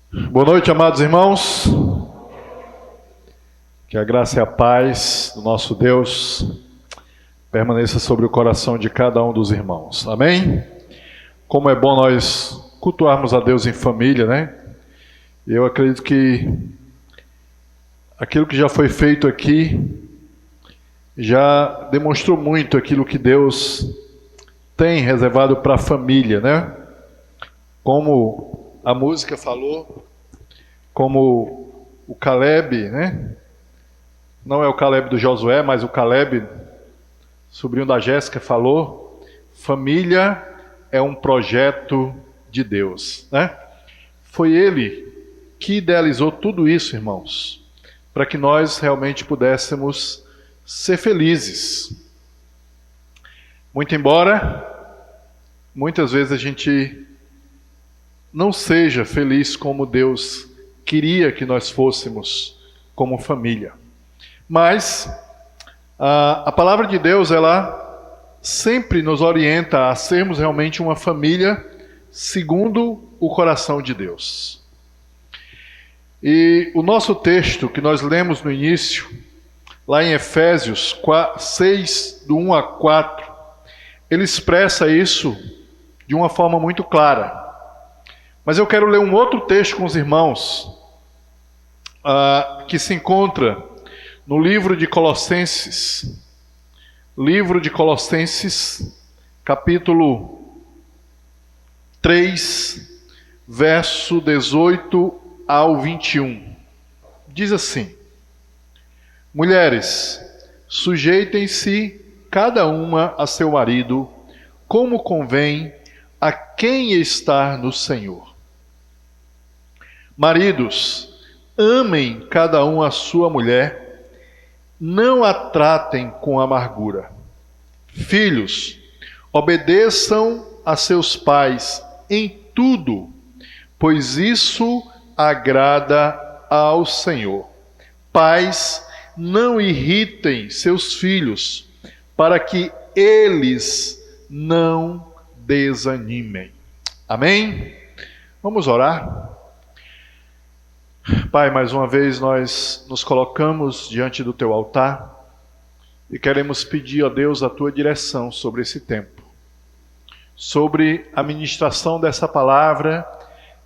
Boa noite, amados irmãos. Que a graça e a paz do nosso Deus permaneça sobre o coração de cada um dos irmãos. Amém? Como é bom nós cultuarmos a Deus em família, né? Eu acredito que aquilo que já foi feito aqui já demonstrou muito aquilo que Deus tem reservado para a família, né? Como a música falou, como o Caleb, né? Não é o Caleb do Josué, mas o Caleb, sobrinho da Jéssica, falou: família é um projeto de Deus, né? Foi ele que idealizou tudo isso, irmãos, para que nós realmente pudéssemos ser felizes. Muito embora, muitas vezes a gente não seja feliz como Deus queria que nós fôssemos como família. Mas a palavra de Deus, ela sempre nos orienta a sermos realmente uma família segundo o coração de Deus. E o nosso texto que nós lemos no início, lá em Efésios 6, do 1 a 4, ele expressa isso de uma forma muito clara. Mas eu quero ler um outro texto com os irmãos, que se encontra no livro de Colossenses. Livro de Colossenses, capítulo 3, verso 18 ao 21. Diz assim: mulheres, sujeitem-se cada uma a seu marido, como convém a quem está no Senhor. Maridos, amem cada um a sua mulher, não a tratem com amargura. Filhos, obedeçam a seus pais em tudo, pois isso agrada ao Senhor. Pais, não irritem seus filhos, para que eles não desanimem. Amém? Vamos orar? Pai, mais uma vez nós nos colocamos diante do Teu altar e queremos pedir a Deus a Tua direção sobre esse tempo, sobre a ministração dessa palavra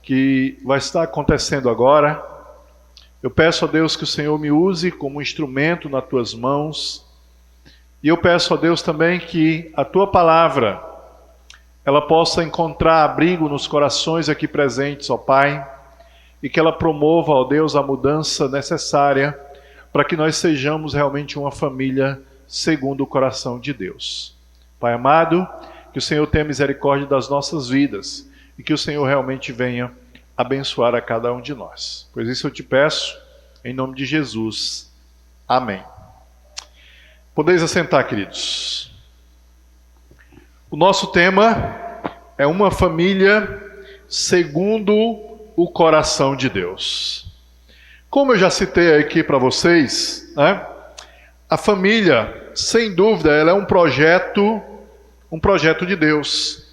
que vai estar acontecendo agora. Eu peço a Deus que o Senhor me use como instrumento nas Tuas mãos, e eu peço a Deus também que a Tua palavra ela possa encontrar abrigo nos corações aqui presentes, ó Pai, e que ela promova, ó Deus, a mudança necessária para que nós sejamos realmente uma família segundo o coração de Deus. Pai amado, que o Senhor tenha misericórdia das nossas vidas e que o Senhor realmente venha abençoar a cada um de nós. Pois isso eu te peço, em nome de Jesus. Amém. Podeis assentar, queridos. O nosso tema é uma família segundo o coração de Deus. Como eu já citei aqui para vocês, né, a família, sem dúvida, ela é um projeto de Deus.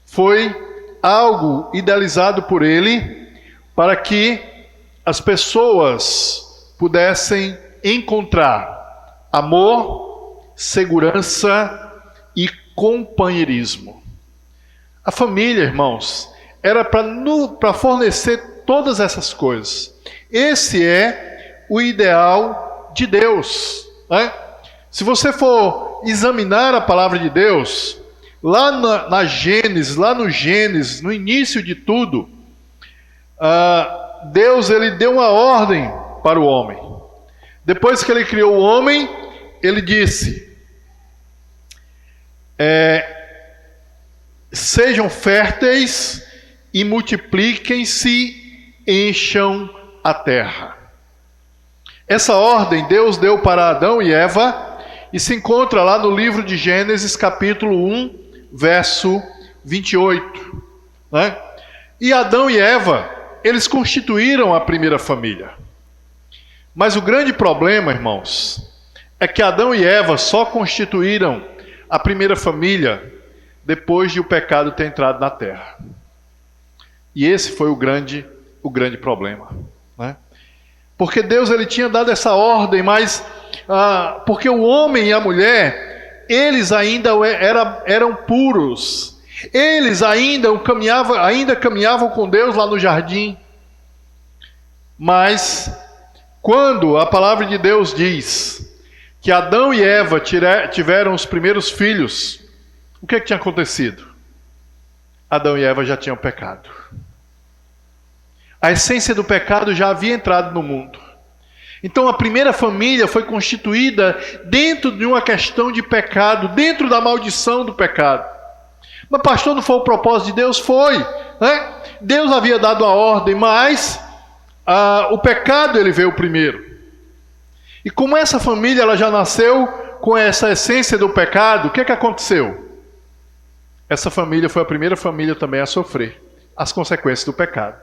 Foi algo idealizado por Ele para que as pessoas pudessem encontrar amor, segurança e companheirismo. A família, irmãos, era para fornecer todas essas coisas. Esse é o ideal de Deus, né? Se você for examinar a palavra de Deus, lá no Gênesis, no início de tudo, Deus ele deu uma ordem para o homem. Depois que ele criou o homem, ele disse: sejam férteis e multipliquem-se, encham a terra. Essa ordem Deus deu para Adão e Eva e se encontra lá no livro de Gênesis, capítulo 1, verso 28. Né? E Adão e Eva, eles constituíram a primeira família. Mas o grande problema, irmãos, é que Adão e Eva só constituíram a primeira família depois de o pecado ter entrado na terra. E esse foi o grande o grande problema, né? Porque Deus ele tinha dado essa ordem, mas porque o homem e a mulher, eles ainda eram puros, eles ainda caminhavam com Deus lá no jardim. Mas quando a palavra de Deus diz que Adão e Eva tiveram os primeiros filhos, o que tinha acontecido? Adão e Eva já tinham pecado. A essência do pecado já havia entrado no mundo. Então a primeira família foi constituída dentro de uma questão de pecado, dentro da maldição do pecado. Mas pastor, não foi o propósito de Deus? Foi, né? Deus havia dado a ordem, mas o pecado ele veio primeiro. E como essa família ela já nasceu com essa essência do pecado, o que aconteceu? Essa família foi a primeira família também a sofrer as consequências do pecado,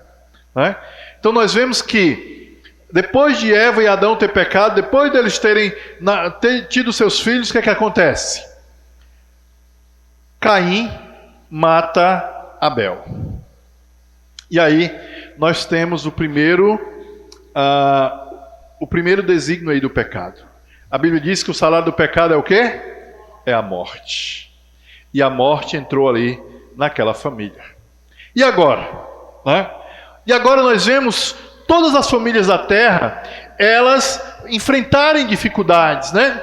né? Então nós vemos que depois de Eva e Adão ter pecado, depois deles terem tido seus filhos, o que acontece? Caim mata Abel. E aí nós temos o primeiro desígnio aí do pecado. A Bíblia diz que o salário do pecado é o quê? É a morte. E a morte entrou ali naquela família. E agora? Né? E agora nós vemos todas as famílias da terra, elas enfrentarem dificuldades, né?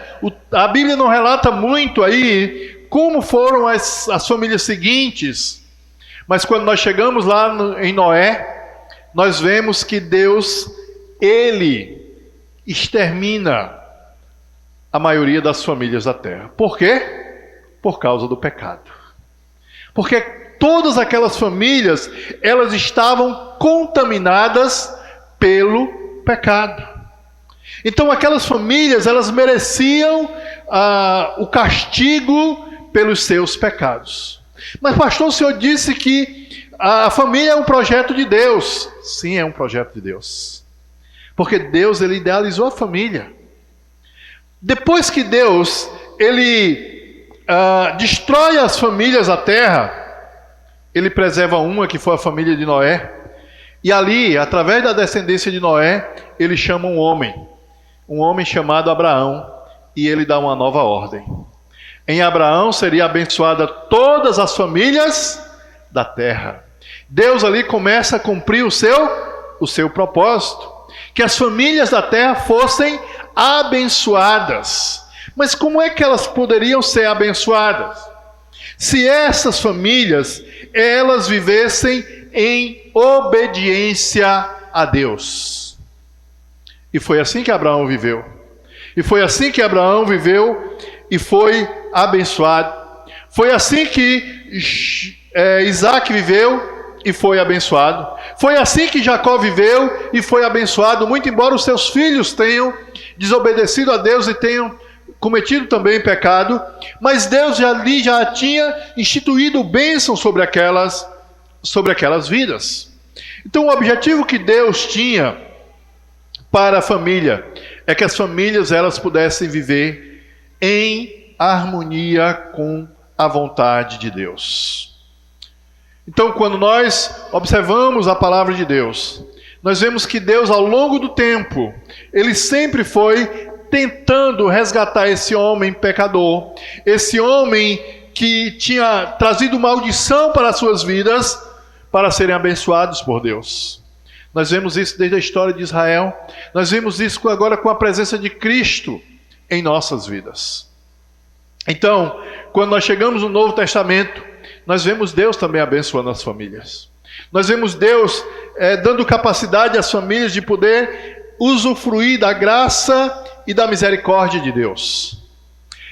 A Bíblia não relata muito aí como foram as famílias seguintes, mas quando nós chegamos lá em Noé, nós vemos que Deus, ele extermina a maioria das famílias da terra. Por quê? Por causa do pecado. Porque todas aquelas famílias, elas estavam contaminadas pelo pecado. Então aquelas famílias, elas mereciam o castigo pelos seus pecados. Mas pastor, o senhor disse que a família é um projeto de Deus. Sim, é um projeto de Deus. Porque Deus, ele idealizou a família. Depois que Deus, ele destrói as famílias da terra, ele preserva uma, que foi a família de Noé. E ali, através da descendência de Noé, ele chama um homem chamado Abraão, e ele dá uma nova ordem. Em Abraão seria abençoada todas as famílias da terra. Deus ali começa a cumprir o seu propósito, que as famílias da terra fossem abençoadas. Mas como é que elas poderiam ser abençoadas? Se essas famílias, elas vivessem em obediência a Deus. E foi assim que Abraão viveu. E foi assim que Abraão viveu e foi abençoado. Foi assim que Isaac viveu e foi abençoado. Foi assim que Jacó viveu e foi abençoado, muito embora os seus filhos tenham desobedecido a Deus e tenham cometido também pecado, mas Deus já tinha instituído bênção sobre aquelas vidas. Então o objetivo que Deus tinha para a família é que as famílias elas pudessem viver em harmonia com a vontade de Deus. Então, quando nós observamos a palavra de Deus, nós vemos que Deus, ao longo do tempo, ele sempre foi tentando resgatar esse homem pecador, esse homem que tinha trazido maldição para as suas vidas, para serem abençoados por Deus. Nós vemos isso desde a história de Israel, nós vemos isso agora com a presença de Cristo em nossas vidas. Então, quando nós chegamos no Novo Testamento, nós vemos Deus também abençoando as famílias. Nós vemos Deus dando capacidade às famílias de poder usufruir da graça e da misericórdia de Deus.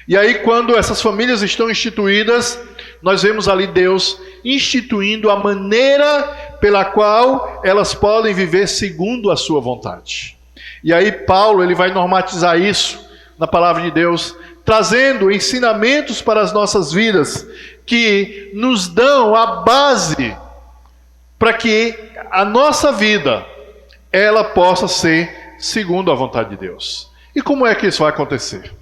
E aí, quando essas famílias estão instituídas, nós vemos ali Deus instituindo a maneira pela qual elas podem viver segundo a sua vontade. E aí Paulo ele vai normatizar isso na palavra de Deus, trazendo ensinamentos para as nossas vidas, que nos dão a base para que a nossa vida ela possa ser segundo a vontade de Deus. E como é que isso vai acontecer?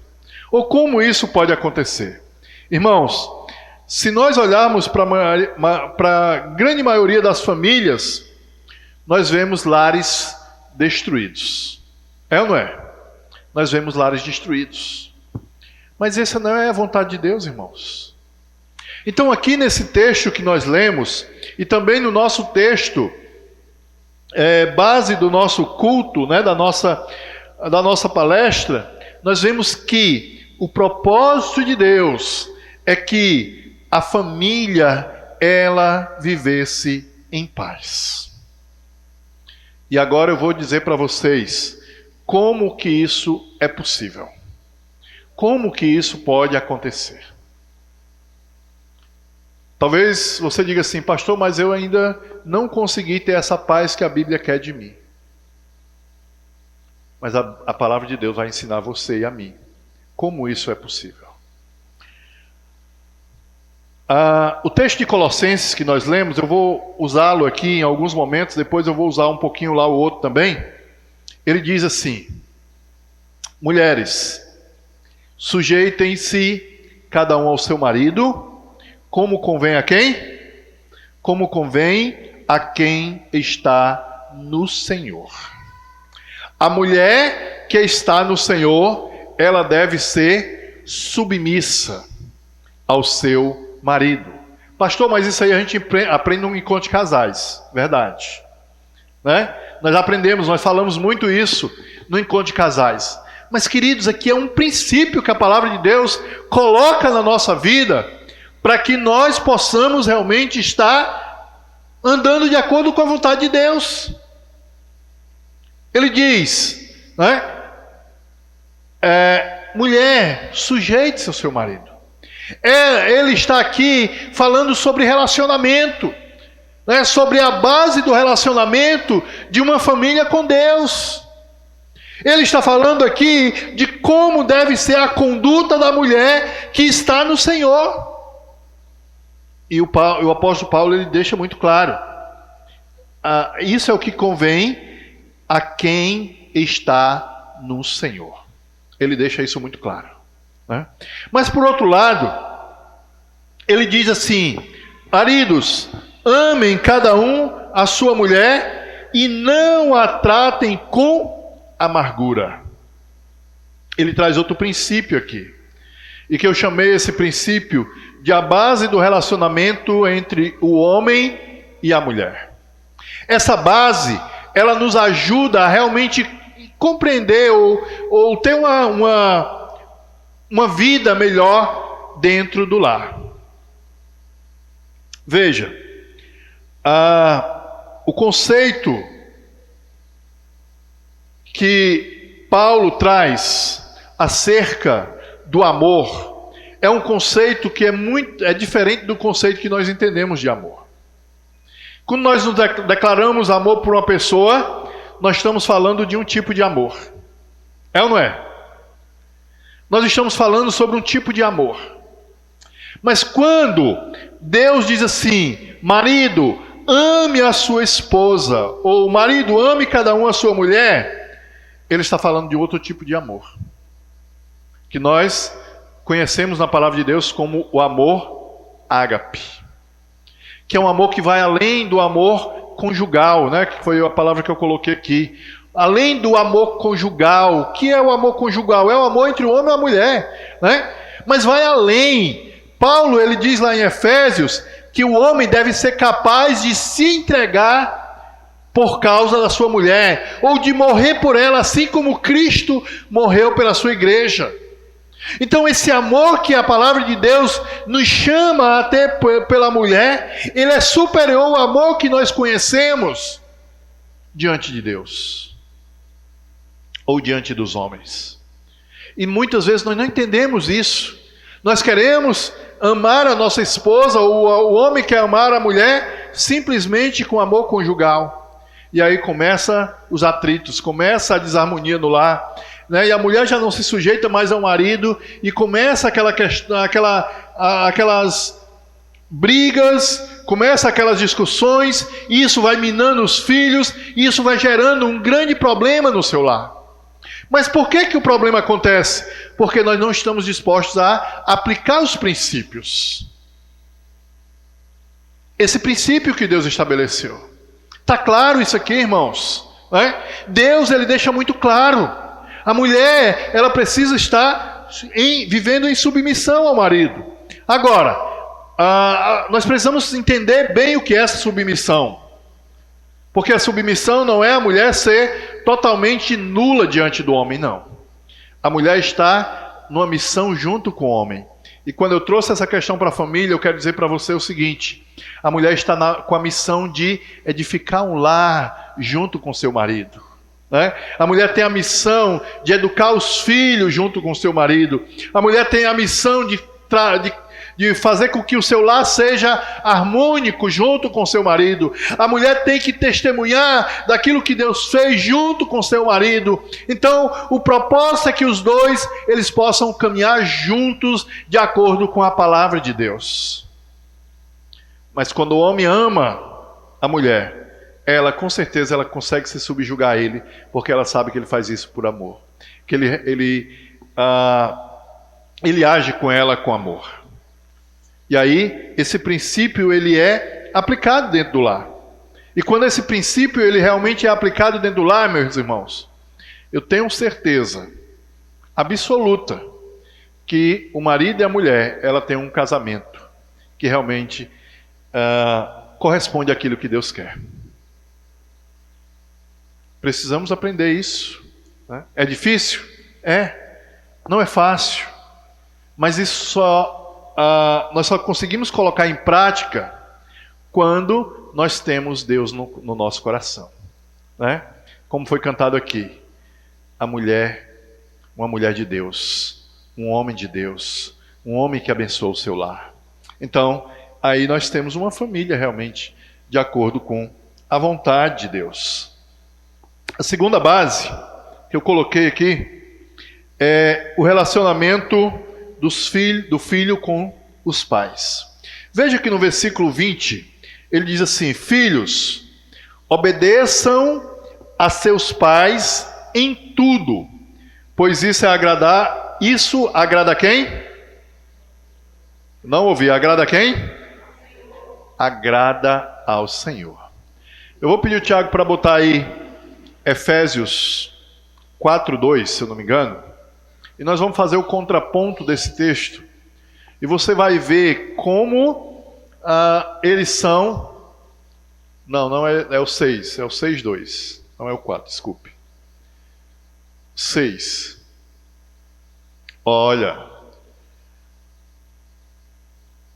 Ou como isso pode acontecer? Irmãos, se nós olharmos para a grande maioria das famílias, nós vemos lares destruídos. É ou não é? Nós vemos lares destruídos. Mas essa não é a vontade de Deus, irmãos. Então aqui nesse texto que nós lemos, e também no nosso texto, base do nosso culto, né, da nossa palestra, nós vemos que o propósito de Deus é que a família, ela vivesse em paz. E agora eu vou dizer para vocês como que isso é possível. Como que isso pode acontecer? Talvez você diga assim, pastor, mas eu ainda não consegui ter essa paz que a Bíblia quer de mim. Mas a palavra de Deus vai ensinar você e a mim como isso é possível. O texto de Colossenses que nós lemos, eu vou usá-lo aqui em alguns momentos, depois eu vou usar um pouquinho lá o outro também. Ele diz assim: mulheres, sujeitem-se cada um ao seu marido, como convém a quem? Como convém a quem está no Senhor. A mulher que está no Senhor, ela deve ser submissa ao seu marido. Pastor, mas isso aí a gente aprende no encontro de casais. Verdade. Né? Nós aprendemos, nós falamos muito isso no encontro de casais. Mas queridos, aqui é um princípio que a palavra de Deus coloca na nossa vida, para que nós possamos realmente estar andando de acordo com a vontade de Deus. Ele diz, né? Mulher, sujeite-se ao seu marido. Ele está aqui falando sobre relacionamento, né? Sobre a base do relacionamento de uma família com Deus. Ele está falando aqui de como deve ser a conduta da mulher que está no Senhor. E o apóstolo Paulo, ele deixa muito claro. Isso é o que convém a quem está no Senhor. Ele deixa isso muito claro. Né? Mas por outro lado, ele diz assim: maridos, amem cada um a sua mulher e não a tratem com amargura. Ele traz outro princípio aqui, e que eu chamei esse princípio de a base do relacionamento entre o homem e a mulher. Essa base, ela nos ajuda a realmente compreender ou ter uma vida melhor dentro do lar. Veja, o conceito que Paulo traz acerca do amor é um conceito que é diferente do conceito que nós entendemos de amor. Quando nós nos declaramos amor por uma pessoa, nós estamos falando de um tipo de amor. É ou não é? Nós estamos falando sobre um tipo de amor. Mas quando Deus diz assim: marido, ame a sua esposa, ou marido, ame cada um a sua mulher, Ele está falando de outro tipo de amor, que nós conhecemos na palavra de Deus como o amor ágape, que é um amor que vai além do amor conjugal, né? Que foi a palavra que eu coloquei aqui. Além do amor conjugal. O que é o amor conjugal? É o amor entre o homem e a mulher, né? Mas vai além. Paulo, ele diz lá em Efésios que o homem deve ser capaz de se entregar por causa da sua mulher, ou de morrer por ela, assim como Cristo morreu pela sua igreja. Então esse amor que a palavra de Deus nos chama a ter pela mulher, ele é superior ao amor que nós conhecemos diante de Deus, ou diante dos homens. E muitas vezes nós não entendemos isso. Nós queremos amar a nossa esposa, ou o homem quer amar a mulher, simplesmente com amor conjugal. E aí começa os atritos, começa a desarmonia no lar, né? E a mulher já não se sujeita mais ao marido, e começa aquelas brigas, começa aquelas discussões, e isso vai minando os filhos, e isso vai gerando um grande problema no seu lar. Mas por que o problema acontece? Porque nós não estamos dispostos a aplicar os princípios. Esse princípio que Deus estabeleceu. Está claro isso aqui, irmãos? Né? Deus, ele deixa muito claro. A mulher, ela precisa estar vivendo em submissão ao marido. Agora, nós precisamos entender bem o que é essa submissão. Porque a submissão não é a mulher ser totalmente nula diante do homem, não. A mulher está numa missão junto com o homem. E quando eu trouxe essa questão para a família, eu quero dizer para você o seguinte: a mulher está com a missão de edificar um lar junto com seu marido. Né? A mulher tem a missão de educar os filhos junto com seu marido. A mulher tem a missão de fazer com que o seu lar seja harmônico junto com seu marido. A mulher tem que testemunhar daquilo que Deus fez junto com seu marido. Então, o propósito é que os dois, eles possam caminhar juntos de acordo com a palavra de Deus. Mas quando o homem ama a mulher, ela com certeza ela consegue se subjugar a ele, porque ela sabe que ele faz isso por amor. Que ele age com ela com amor. E aí, esse princípio, ele é aplicado dentro do lar. E quando esse princípio, ele realmente é aplicado dentro do lar, meus irmãos, eu tenho certeza absoluta que o marido e a mulher, ela tem um casamento que realmente corresponde àquilo que Deus quer. Precisamos aprender isso. Né? É difícil? É. Não é fácil. Mas isso nós só conseguimos colocar em prática quando nós temos Deus no nosso coração. Né? Como foi cantado aqui, uma mulher de Deus, um homem de Deus, um homem que abençoa o seu lar. Então, aí nós temos uma família realmente de acordo com a vontade de Deus. A segunda base que eu coloquei aqui é o relacionamento do filho com os pais. Veja que no versículo 20, ele diz assim: filhos, obedeçam a seus pais em tudo, pois isso agrada quem? Não ouvi, agrada quem? Agrada ao Senhor. Eu vou pedir o Tiago para botar aí Efésios 4:2, se eu não me engano. E nós vamos fazer o contraponto desse texto. E você vai ver como eles são... Não é o 6. É o 6:2. Não é o 4, desculpe. 6. Olha.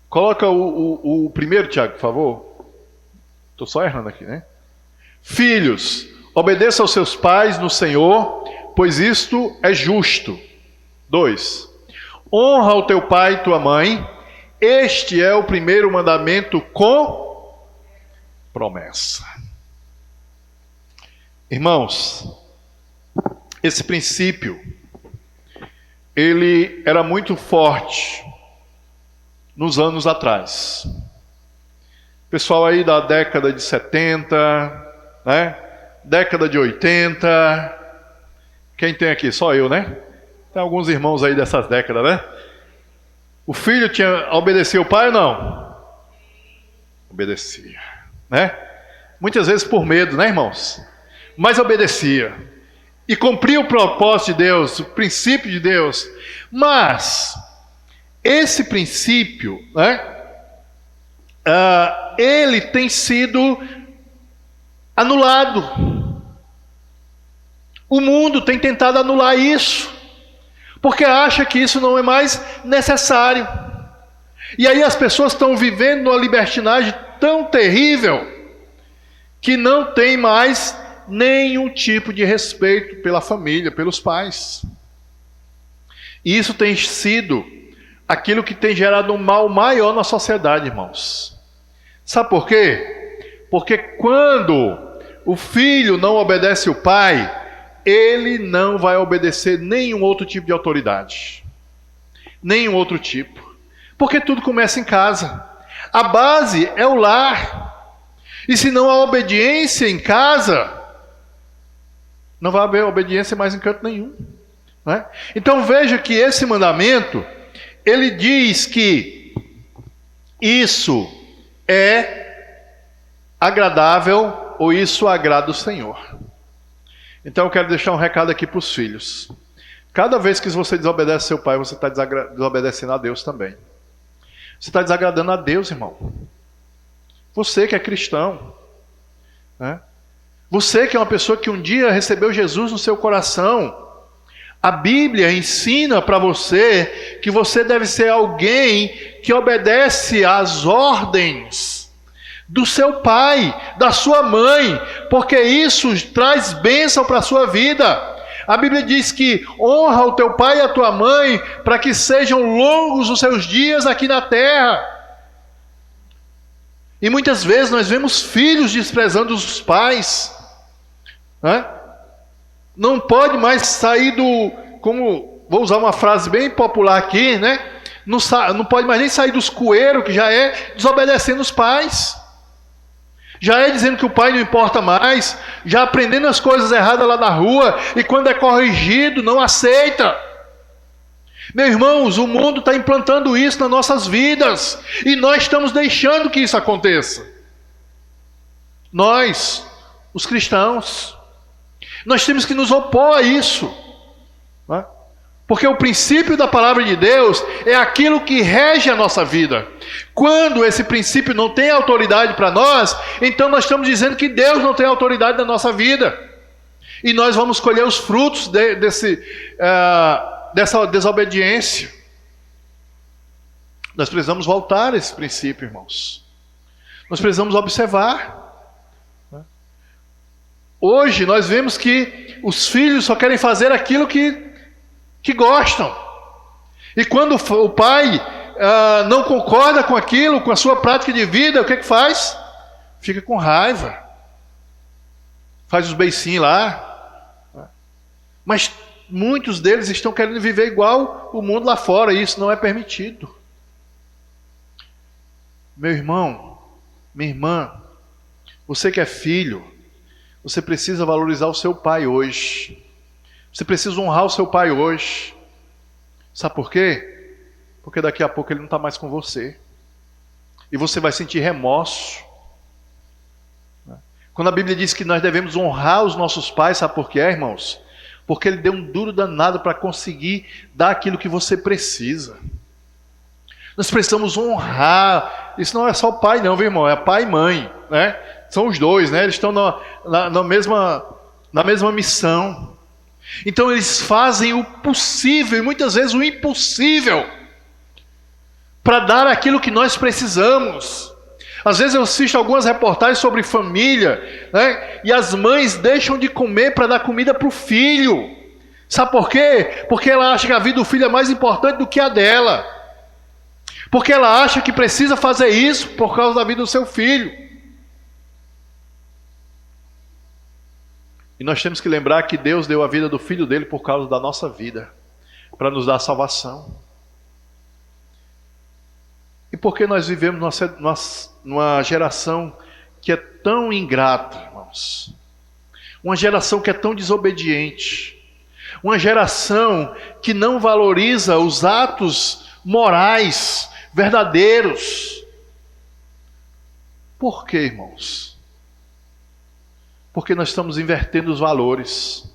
Coloca o primeiro, Tiago, por favor. Estou só errando aqui, né? Filhos, obedeça aos seus pais no Senhor, pois isto é justo. 2. Honra o teu pai e tua mãe. Este é o primeiro mandamento com promessa. Irmãos, esse princípio, ele era muito forte nos anos atrás. Pessoal aí da década de 70, né? Década de 80. Quem tem aqui? Só eu, né? Tem alguns irmãos aí dessas décadas, né? O filho obedecia o pai ou não? Obedecia, né? Muitas vezes por medo, né, irmãos? Mas obedecia. E cumpria o propósito de Deus, o princípio de Deus. Mas, esse princípio, né? Ele tem sido anulado. O mundo tem tentado anular isso, porque acha que isso não é mais necessário. E aí as pessoas estão vivendo uma libertinagem tão terrível que não tem mais nenhum tipo de respeito pela família, pelos pais. E isso tem sido aquilo que tem gerado um mal maior na sociedade, irmãos. Sabe por quê? Porque quando o filho não obedece o pai, ele não vai obedecer nenhum outro tipo de autoridade. Nenhum outro tipo. Porque tudo começa em casa. A base é o lar. E se não há obediência em casa, não vai haver obediência mais em canto nenhum. Né? Então veja que esse mandamento, ele diz que isso é agradável ou isso agrada o Senhor? Então eu quero deixar um recado aqui para os filhos. Cada vez que você desobedece seu pai, você está desobedecendo a Deus também. Você está desagradando a Deus, irmão. Você que é cristão, né? Você que é uma pessoa que um dia recebeu Jesus no seu coração, a Bíblia ensina para você que você deve ser alguém que obedece às ordens do seu pai, da sua mãe, porque isso traz bênção para a sua vida. A Bíblia diz que honra o teu pai e a tua mãe para que sejam longos os seus dias aqui na terra. E muitas vezes nós vemos filhos desprezando os pais, né? Não pode mais sair como vou usar uma frase bem popular aqui, né? Não pode mais nem sair dos coeiros, que já é desobedecendo os pais. Já é dizendo que o pai não importa mais, já aprendendo as coisas erradas lá na rua, e quando é corrigido, não aceita. Meus irmãos, o mundo está implantando isso nas nossas vidas, e nós estamos deixando que isso aconteça. Nós, os cristãos, nós temos que nos opor a isso, né? Porque o princípio da palavra de Deus é aquilo que rege a nossa vida. Quando esse princípio não tem autoridade para nós, então nós estamos dizendo que Deus não tem autoridade na nossa vida. E nós vamos colher os frutos dessa desobediência. Nós precisamos voltar a esse princípio, irmãos. Nós precisamos observar. Hoje nós vemos que os filhos só querem fazer aquilo que gostam. E quando o pai não concorda com aquilo, com a sua prática de vida, o que faz? Fica com raiva. Faz os beicinhos lá. Mas muitos deles estão querendo viver igual o mundo lá fora, e isso não é permitido. Meu irmão, minha irmã, você que é filho, você precisa valorizar o seu pai hoje. Você precisa honrar o seu pai hoje. Sabe por quê? Porque daqui a pouco ele não está mais com você. E você vai sentir remorso. Quando a Bíblia diz que nós devemos honrar os nossos pais, sabe por quê, irmãos? Porque ele deu um duro danado para conseguir dar aquilo que você precisa. Nós precisamos honrar. Isso não é só o pai não, viu, irmão? É pai e mãe, né? São os dois, né? Eles estão na mesma missão. Então eles fazem o possível e muitas vezes o impossível para dar aquilo que nós precisamos. Às vezes eu assisto algumas reportagens sobre família, né? E as mães deixam de comer para dar comida para o filho. Sabe por quê? Porque ela acha que a vida do filho é mais importante do que a dela. Porque ela acha que precisa fazer isso por causa da vida do seu filho. E nós temos que lembrar que Deus deu a vida do Filho dele por causa da nossa vida, para nos dar salvação. E por que nós vivemos numa geração que é tão ingrata, irmãos? Uma geração que é tão desobediente. Uma geração que não valoriza os atos morais, verdadeiros. Por quê, irmãos? Porque nós estamos invertendo os valores.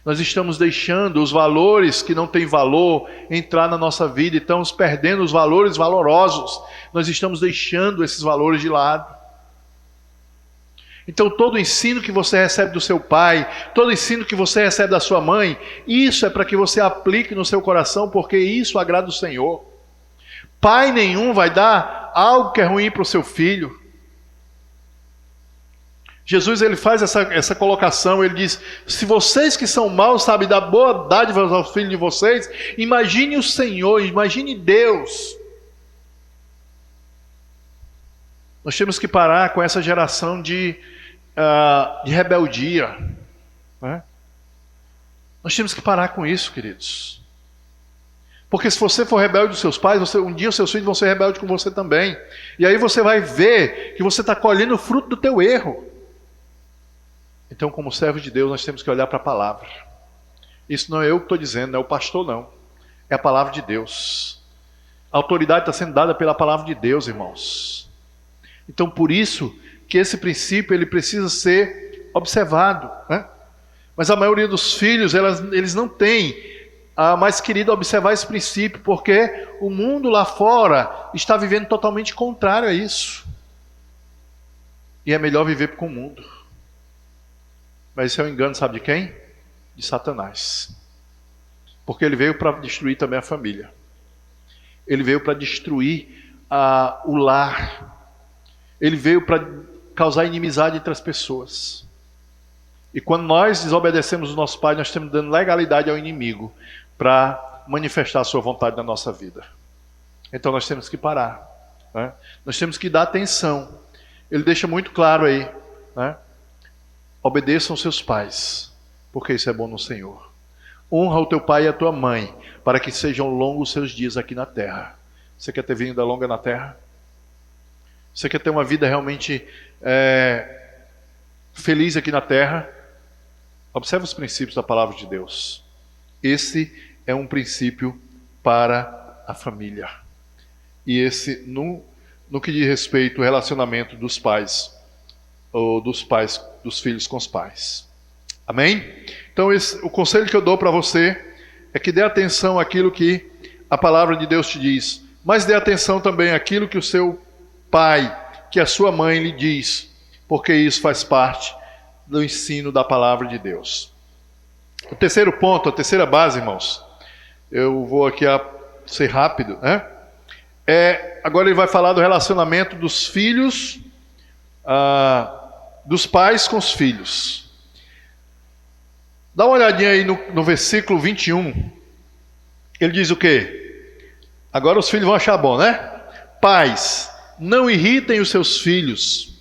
Nós estamos deixando os valores que não têm valor entrar na nossa vida e estamos perdendo os valores valorosos. Nós estamos deixando esses valores de lado. Então todo o ensino que você recebe do seu pai, todo o ensino que você recebe da sua mãe, isso é para que você aplique no seu coração, porque isso agrada o Senhor. Pai nenhum vai dar algo que é ruim para o seu filho. Jesus ele faz essa colocação, ele diz: se vocês que são maus sabem dar boa dádiva aos filhos de vocês, imagine o Senhor, imagine Deus. Nós temos que parar com essa geração de rebeldia, né? Nós temos que parar com isso, queridos. Porque se você for rebelde dos seus pais, um dia os seus filhos vão ser rebeldes com você também. E aí você vai ver que você está colhendo o fruto do teu erro. Então, como servos de Deus, nós temos que olhar para a palavra. Isso não é eu que estou dizendo, não é o pastor não. É a palavra de Deus. A autoridade está sendo dada pela palavra de Deus, irmãos. Então, por isso que esse princípio ele precisa ser observado, né? Mas a maioria dos filhos, eles não têm a mais querida observar esse princípio, porque o mundo lá fora está vivendo totalmente contrário a isso. E é melhor viver com o mundo. Mas isso é um engano, sabe de quem? De Satanás. Porque ele veio para destruir também a família. Ele veio para destruir o lar. Ele veio para causar inimizade entre as pessoas. E quando nós desobedecemos o nosso Pai, nós estamos dando legalidade ao inimigo para manifestar a sua vontade na nossa vida. Então nós temos que parar, né? Nós temos que dar atenção. Ele deixa muito claro aí, né? Obedeçam seus pais, porque isso é bom no Senhor. Honra o teu pai e a tua mãe, para que sejam longos os seus dias aqui na terra. Você quer ter vida longa na terra? Você quer ter uma vida realmente feliz aqui na terra? Observe os princípios da palavra de Deus. Esse é um princípio para a família. E esse, no que diz respeito ao relacionamento dos pais, ou dos filhos com os pais. Amém? Então o conselho que eu dou para você é que dê atenção àquilo que a palavra de Deus te diz, mas dê atenção também àquilo que o seu pai, que a sua mãe lhe diz, porque isso faz parte do ensino da palavra de Deus. O terceiro ponto, a terceira base, irmãos, eu vou aqui ser rápido, né? Agora ele vai falar do relacionamento dos filhos, dos pais com os filhos. Dá uma olhadinha aí no versículo 21. Ele diz o quê? Agora os filhos vão achar bom, né? Pais, não irritem os seus filhos,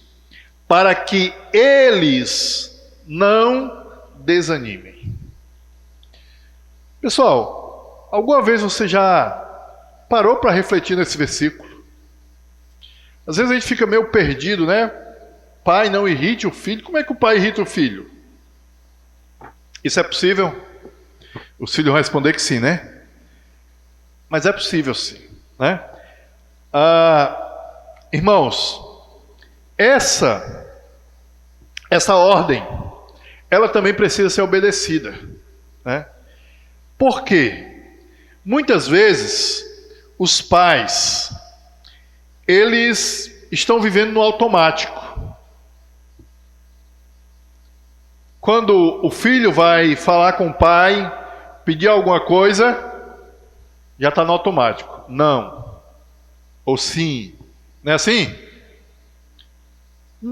para que eles não desanimem. Pessoal, alguma vez você já parou para refletir nesse versículo? Às vezes a gente fica meio perdido, né? Pai, não irrite o filho. Como é que o pai irrita o filho? Isso é possível? Os filhos vão responder que sim, né? Mas é possível sim, né? Irmãos, essa ordem, ela também precisa ser obedecida, né? Por quê? Muitas vezes, os pais, eles estão vivendo no automático. Quando o filho vai falar com o pai, pedir alguma coisa, já está no automático. Não. Ou sim. Não é assim?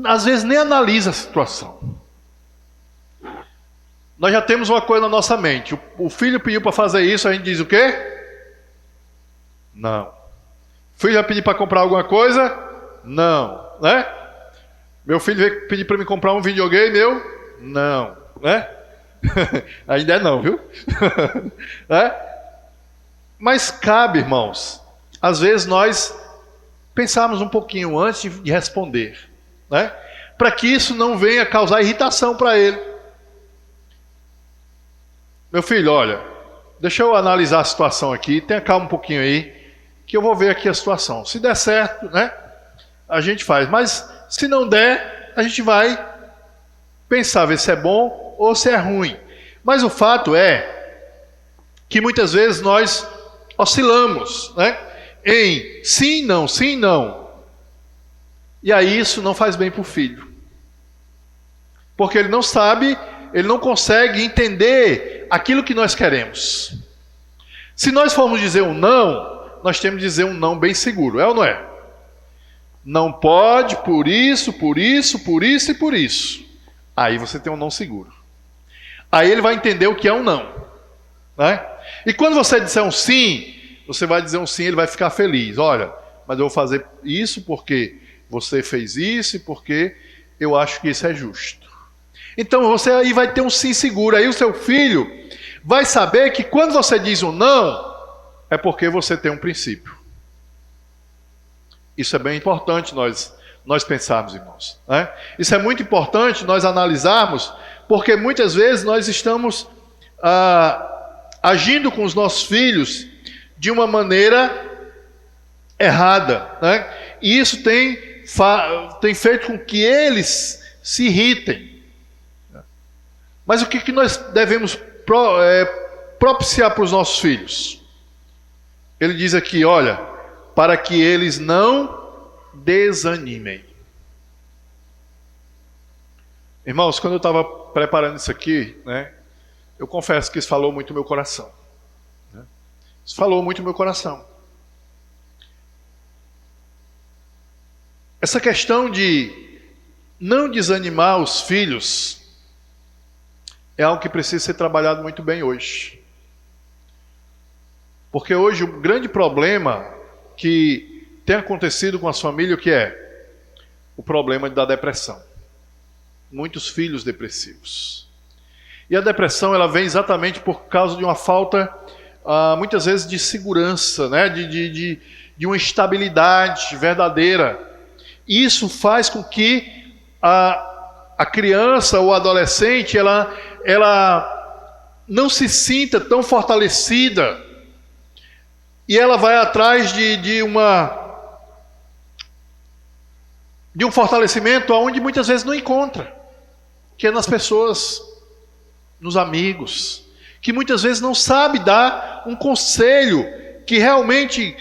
Às vezes nem analisa a situação. Nós já temos uma coisa na nossa mente. O filho pediu para fazer isso, a gente diz o quê? Não. O filho já pediu para comprar alguma coisa? Não. Né? Meu filho veio pedir para me comprar um videogame, não, né? Ainda não, viu? Mas cabe, irmãos, às vezes nós pensarmos um pouquinho antes de responder, né? Para que isso não venha causar irritação para ele. Meu filho, olha, deixa eu analisar a situação aqui, tenha calma um pouquinho aí, que eu vou ver aqui a situação. Se der certo, né? A gente faz, mas se não der, a gente vai pensar, ver se é bom ou se é ruim. Mas o fato é que muitas vezes nós oscilamos, né? Em sim, não, sim, não. E aí isso não faz bem para o filho. Porque ele não sabe, ele não consegue entender aquilo que nós queremos. Se nós formos dizer um não, nós temos que dizer um não bem seguro, é ou não é? Não pode, por isso, por isso, por isso e por isso. Aí você tem um não seguro. Aí ele vai entender o que é um não, né? E quando você disser um sim, você vai dizer um sim, ele vai ficar feliz. Olha, mas eu vou fazer isso porque você fez isso e porque eu acho que isso é justo. Então você aí vai ter um sim seguro. Aí o seu filho vai saber que quando você diz um não, é porque você tem um princípio. Isso é bem importante nós pensarmos, irmãos, né? Isso é muito importante nós analisarmos, porque muitas vezes nós estamos agindo com os nossos filhos de uma maneira errada, né? E isso tem tem feito com que eles se irritem. Mas o que nós devemos propiciar para os nossos filhos? Ele diz aqui, olha, para que eles não desanimem. Irmãos, quando eu estava preparando isso aqui, né, eu confesso que isso falou muito no meu coração. Né? Isso falou muito no meu coração. Essa questão de não desanimar os filhos é algo que precisa ser trabalhado muito bem hoje. Porque hoje o grande problema que tem acontecido com as famílias, o que é? O problema da depressão. Muitos filhos depressivos. E a depressão, ela vem exatamente por causa de uma falta, muitas vezes, de segurança, né? de uma estabilidade verdadeira. Isso faz com que a criança ou adolescente, ela não se sinta tão fortalecida. E ela vai atrás de um fortalecimento onde muitas vezes não encontra. Que é nas pessoas, nos amigos, que muitas vezes não sabe dar um conselho que realmente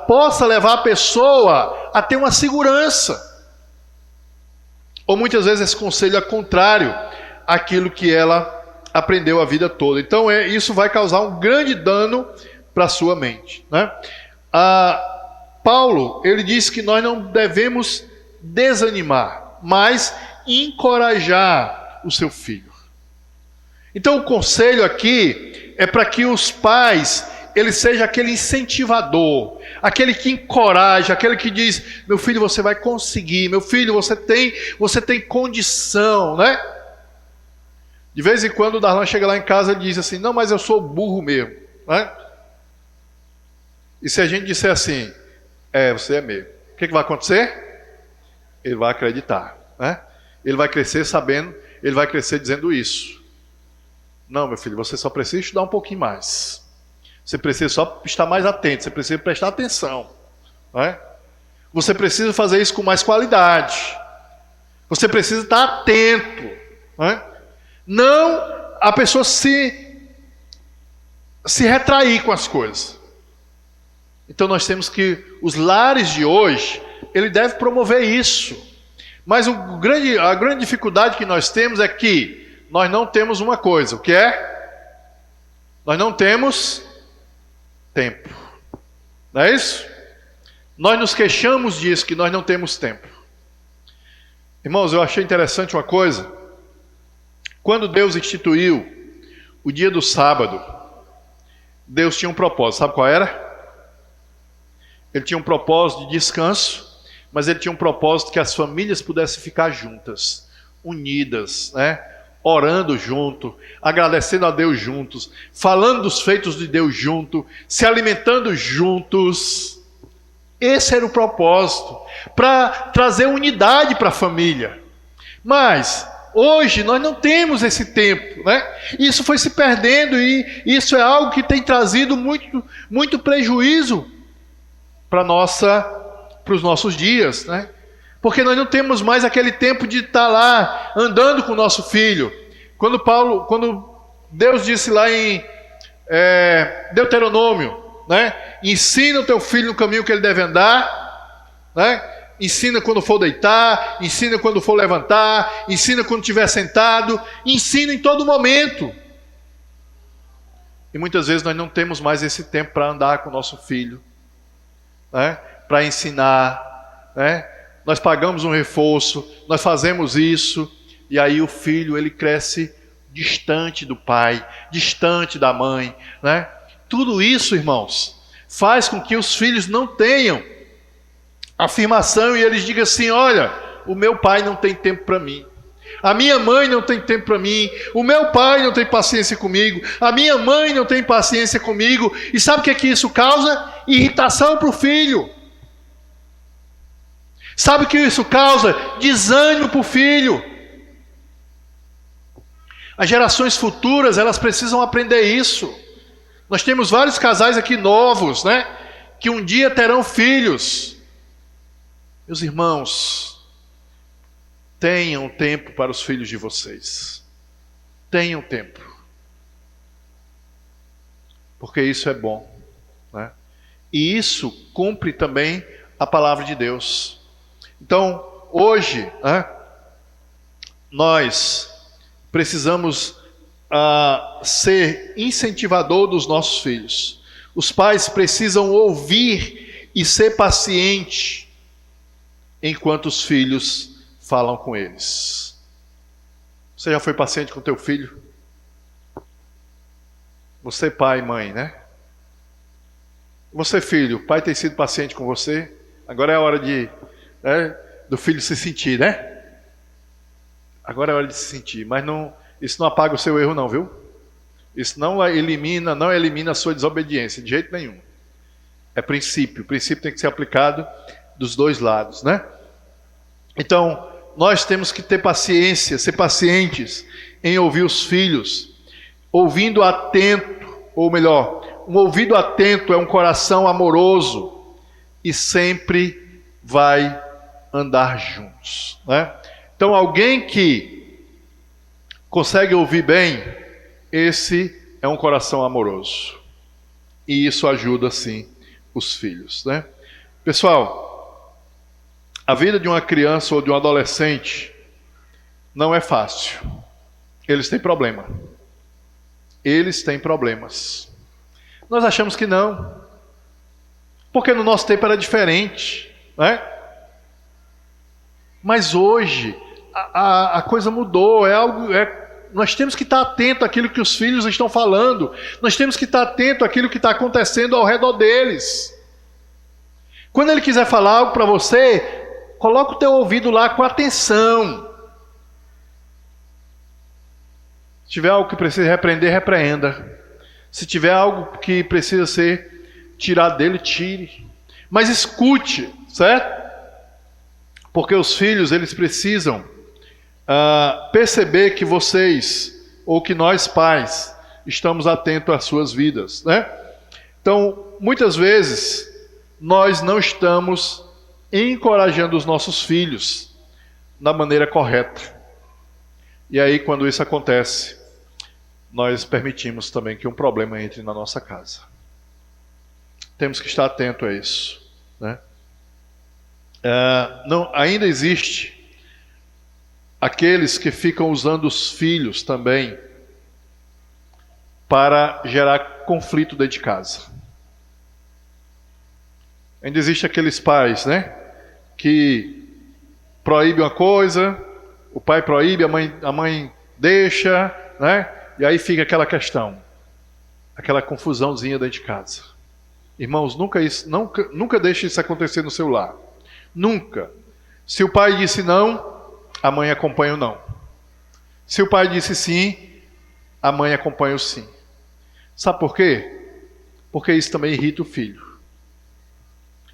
possa levar a pessoa a ter uma segurança. Ou muitas vezes esse conselho é contrário àquilo que ela aprendeu a vida toda. Então isso vai causar um grande dano para a sua mente. Né? Paulo, ele diz que nós não devemos desanimar, mas encorajar o seu filho. Então o conselho aqui é para que os pais, ele seja aquele incentivador, aquele que encoraja, aquele que diz, meu filho, você vai conseguir, meu filho, você tem condição, né? De vez em quando o Darlan chega lá em casa e diz assim, não, mas eu sou burro mesmo, né? E se a gente disser assim, você é mesmo, o que vai acontecer? Ele vai acreditar, né? Ele vai crescer sabendo, ele vai crescer dizendo isso. Não, meu filho, você só precisa estudar um pouquinho mais. Você precisa só estar mais atento, você precisa prestar atenção. Né? Você precisa fazer isso com mais qualidade. Você precisa estar atento. Né? Não a pessoa se retrair com as coisas. Então nós temos que, os lares de hoje, ele deve promover isso. Mas a grande dificuldade que nós temos é que nós não temos uma coisa. O que é? Nós não temos tempo. Não é isso? Nós nos queixamos disso, que nós não temos tempo. Irmãos, eu achei interessante uma coisa. Quando Deus instituiu o dia do sábado, Deus tinha um propósito. Sabe qual era? Ele tinha um propósito de descanso, mas ele tinha um propósito que as famílias pudessem ficar juntas, unidas, né? Orando junto, agradecendo a Deus juntos, falando dos feitos de Deus junto, se alimentando juntos. Esse era o propósito, para trazer unidade para a família. Mas hoje nós não temos esse tempo, né? Isso foi se perdendo e isso é algo que tem trazido muito, muito prejuízo para os nossos dias, né? Porque nós não temos mais aquele tempo de estar lá andando com o nosso filho. Quando Deus disse lá em Deuteronômio, né? Ensina o teu filho no caminho que ele deve andar, né? Ensina quando for deitar, ensina quando for levantar, ensina quando estiver sentado, ensina em todo momento. E muitas vezes nós não temos mais esse tempo para andar com o nosso filho, né? Para ensinar, né? Nós pagamos um reforço, nós fazemos isso, e aí o filho, ele cresce distante do pai, distante da mãe, né? Tudo isso, irmãos, faz com que os filhos não tenham afirmação e eles digam assim, olha, o meu pai não tem tempo para mim, a minha mãe não tem tempo para mim, o meu pai não tem paciência comigo, a minha mãe não tem paciência comigo. E sabe o que é que isso causa? Irritação para o filho. Sabe o que isso causa? Desânimo para o filho. As gerações futuras, elas precisam aprender isso. Nós temos vários casais aqui novos, né? Que um dia terão filhos. Meus irmãos, tenham tempo para os filhos de vocês. Tenham tempo. Porque isso é bom, né? E isso cumpre também a palavra de Deus. Então, hoje, né, nós precisamos ser incentivador dos nossos filhos. Os pais precisam ouvir e ser paciente enquanto os filhos falam com eles. Você já foi paciente com teu filho? Você, pai e mãe, né? Você, filho, o pai tem sido paciente com você? Agora é a hora do filho se sentir, né? Agora é a hora de se sentir, mas isso não apaga o seu erro não, viu? Isso não elimina a sua desobediência, de jeito nenhum. É princípio, o princípio tem que ser aplicado dos dois lados, né? Então, nós temos que ter paciência, ser pacientes em ouvir os filhos, ouvindo atento, ou melhor, um ouvido atento é um coração amoroso e sempre vai andar juntos, né? Então, alguém que consegue ouvir bem, esse é um coração amoroso. E isso ajuda, sim, os filhos, né? Pessoal, a vida de uma criança ou de um adolescente não é fácil. Eles têm problema. Eles têm problemas. Nós achamos que não. Porque no nosso tempo era diferente, né? Mas hoje a coisa mudou, nós temos que estar atento àquilo que os filhos estão falando, nós temos que estar atento àquilo que está acontecendo ao redor deles. Quando ele quiser falar algo para você, coloca o teu ouvido lá com atenção. Se tiver algo que precisa repreender, repreenda. Se tiver algo que precisa ser tirado dele, tire. Mas escute, certo? Porque os filhos, eles precisam perceber que vocês, ou que nós pais, estamos atentos às suas vidas, né? Então, muitas vezes, nós não estamos encorajando os nossos filhos da maneira correta. E aí, quando isso acontece, nós permitimos também que um problema entre na nossa casa. Temos que estar atento a isso, né? Ainda existe aqueles que ficam usando os filhos também para gerar conflito dentro de casa. Ainda existe aqueles pais, né, que proíbem uma coisa, o pai proíbe, a mãe deixa, né, e aí fica aquela questão, aquela confusãozinha dentro de casa. Irmãos, nunca deixe isso acontecer no seu lar. Nunca. Se o pai disse não, a mãe acompanha o não. Se o pai disse sim, a mãe acompanha o sim. Sabe por quê? Porque isso também irrita o filho.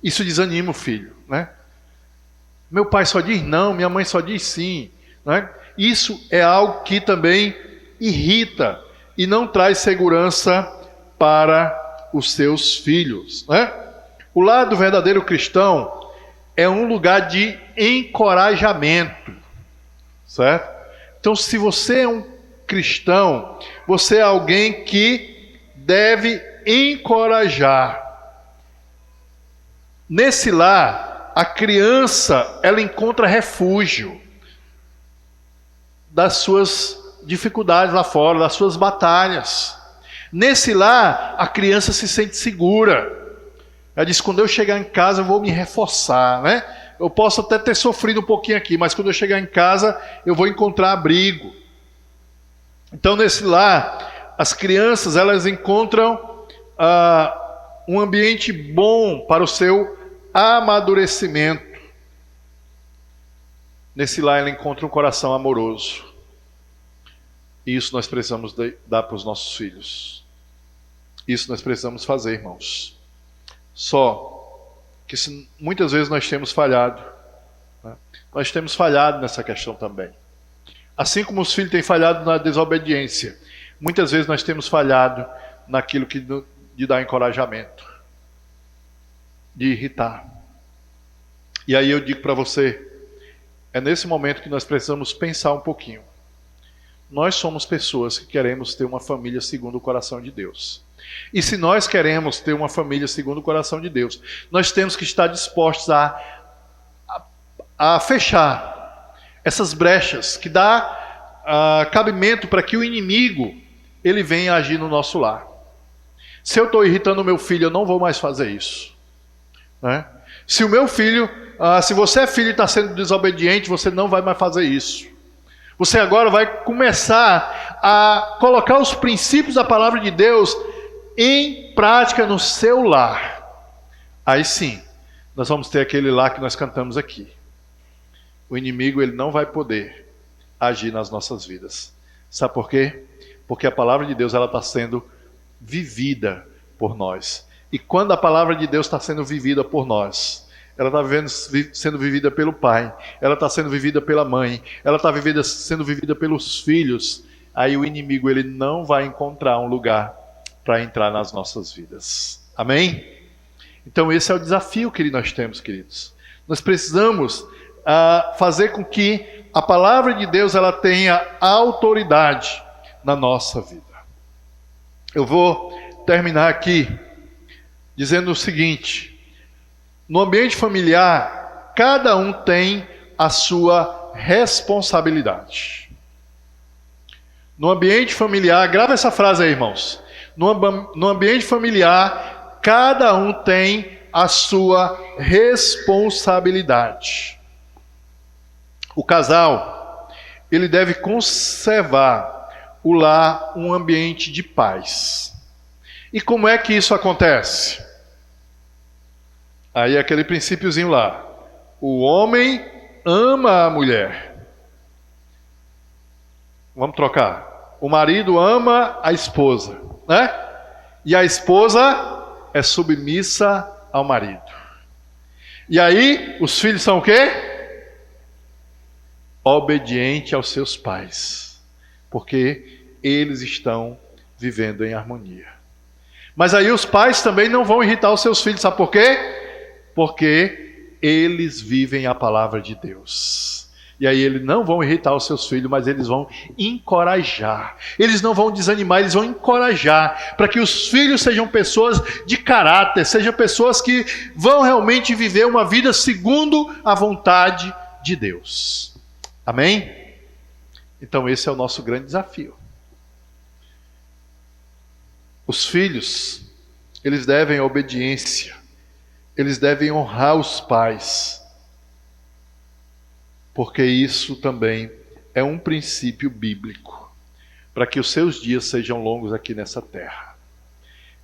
Isso desanima o filho, né? Meu pai só diz não, minha mãe só diz sim, né? Isso é algo que também irrita e não traz segurança para os seus filhos, né? O lar do verdadeiro cristão é um lugar de encorajamento, certo? Então, se você é um cristão, você é alguém que deve encorajar. Nesse lar, a criança, ela encontra refúgio das suas dificuldades lá fora, das suas batalhas. Nesse lar, a criança se sente segura. Ela diz, quando eu chegar em casa eu vou me reforçar, né? Eu posso até ter sofrido um pouquinho aqui, mas quando eu chegar em casa eu vou encontrar abrigo. Então nesse lar, as crianças elas encontram um ambiente bom para o seu amadurecimento. Nesse lar ela encontra um coração amoroso. E isso nós precisamos dar para os nossos filhos. Isso nós precisamos fazer, irmãos. Só que muitas vezes nós temos falhado, né? Nós temos falhado nessa questão também. Assim como os filhos têm falhado na desobediência, muitas vezes nós temos falhado naquilo de dar encorajamento, de irritar. E aí eu digo para você, é nesse momento que nós precisamos pensar um pouquinho. Nós somos pessoas que queremos ter uma família segundo o coração de Deus. E se nós queremos ter uma família segundo o coração de Deus, nós temos que estar dispostos a fechar essas brechas que dá cabimento para que o inimigo ele venha agir no nosso lar. Se eu estou irritando o meu filho, eu não vou mais fazer isso, né? Se o meu filho, se você é filho e está sendo desobediente, você não vai mais fazer isso. Você agora vai começar a colocar os princípios da palavra de Deus em prática no seu lar. Aí sim, nós vamos ter aquele lar que nós cantamos aqui. O inimigo ele não vai poder agir nas nossas vidas. Sabe por quê? Porque a palavra de Deus ela está sendo vivida por nós. E quando a palavra de Deus está sendo vivida por nós, ela está sendo vivida pelo pai, ela está sendo vivida pela mãe, ela está sendo vivida pelos filhos, aí o inimigo ele não vai encontrar um lugar para entrar nas nossas vidas. Amém? Então esse é o desafio que nós temos, queridos. Nós precisamos fazer com que a palavra de Deus ela tenha autoridade na nossa vida. Eu vou terminar aqui dizendo o seguinte: no ambiente familiar, cada um tem a sua responsabilidade. No ambiente familiar, grava essa frase aí, irmãos. No ambiente familiar, cada um tem a sua responsabilidade. O casal, ele deve conservar o lar um ambiente de paz. E como é que isso acontece? Aí aquele princípiozinho lá. O homem ama a mulher. Vamos trocar. O marido ama a esposa, né? E a esposa é submissa ao marido. E aí, os filhos são o quê? Obediente aos seus pais. Porque eles estão vivendo em harmonia. Mas aí os pais também não vão irritar os seus filhos, sabe por quê? Porque eles vivem a palavra de Deus. E aí eles não vão irritar os seus filhos, mas eles vão encorajar. Eles não vão desanimar, eles vão encorajar, para que os filhos sejam pessoas de caráter, sejam pessoas que vão realmente viver uma vida segundo a vontade de Deus. Amém? Então esse é o nosso grande desafio. Os filhos, eles devem obediência. Eles devem honrar os pais, porque isso também é um princípio bíblico, para que os seus dias sejam longos aqui nessa terra.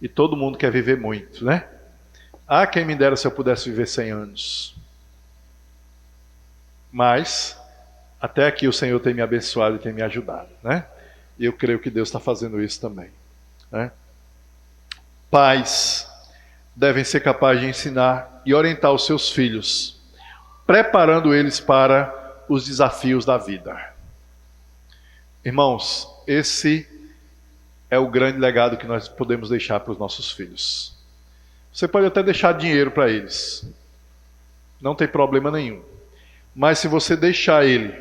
E todo mundo quer viver muito, né? Ah, quem me dera se eu pudesse viver 100 anos. Mas, até aqui o Senhor tem me abençoado e tem me ajudado, né? E eu creio que Deus está fazendo isso também, né? Pais devem ser capazes de ensinar e orientar os seus filhos, preparando eles para os desafios da vida. Irmãos, esse é o grande legado que nós podemos deixar para os nossos filhos. Você pode até deixar dinheiro para eles, não tem problema nenhum. Mas se você deixar ele,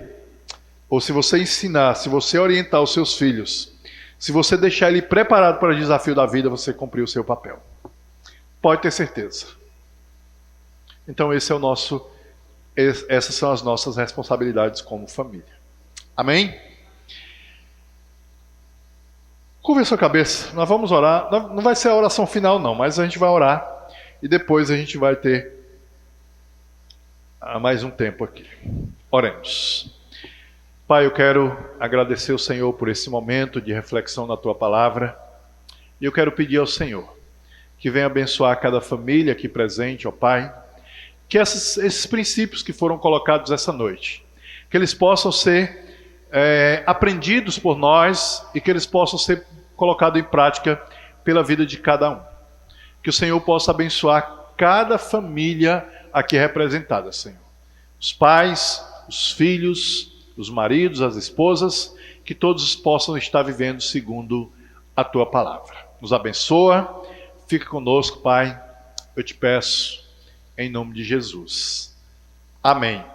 ou se você ensinar, se você orientar os seus filhos, se você deixar ele preparado para o desafio da vida, você cumpriu o seu papel. Pode ter certeza. Então essas são as nossas responsabilidades como família. Amém? Curva a sua cabeça, nós vamos orar. Não vai ser a oração final não, mas a gente vai orar. E depois a gente vai ter mais um tempo aqui. Oremos. Pai, eu quero agradecer ao Senhor por esse momento de reflexão na Tua Palavra. E eu quero pedir ao Senhor que venha abençoar cada família aqui presente, ó Pai, que esses princípios que foram colocados essa noite, que eles possam ser aprendidos por nós e que eles possam ser colocados em prática pela vida de cada um. Que o Senhor possa abençoar cada família aqui representada, Senhor. Os pais, os filhos, os maridos, as esposas, que todos possam estar vivendo segundo a Tua Palavra. Nos abençoa. Fica conosco, Pai, eu te peço, em nome de Jesus. Amém.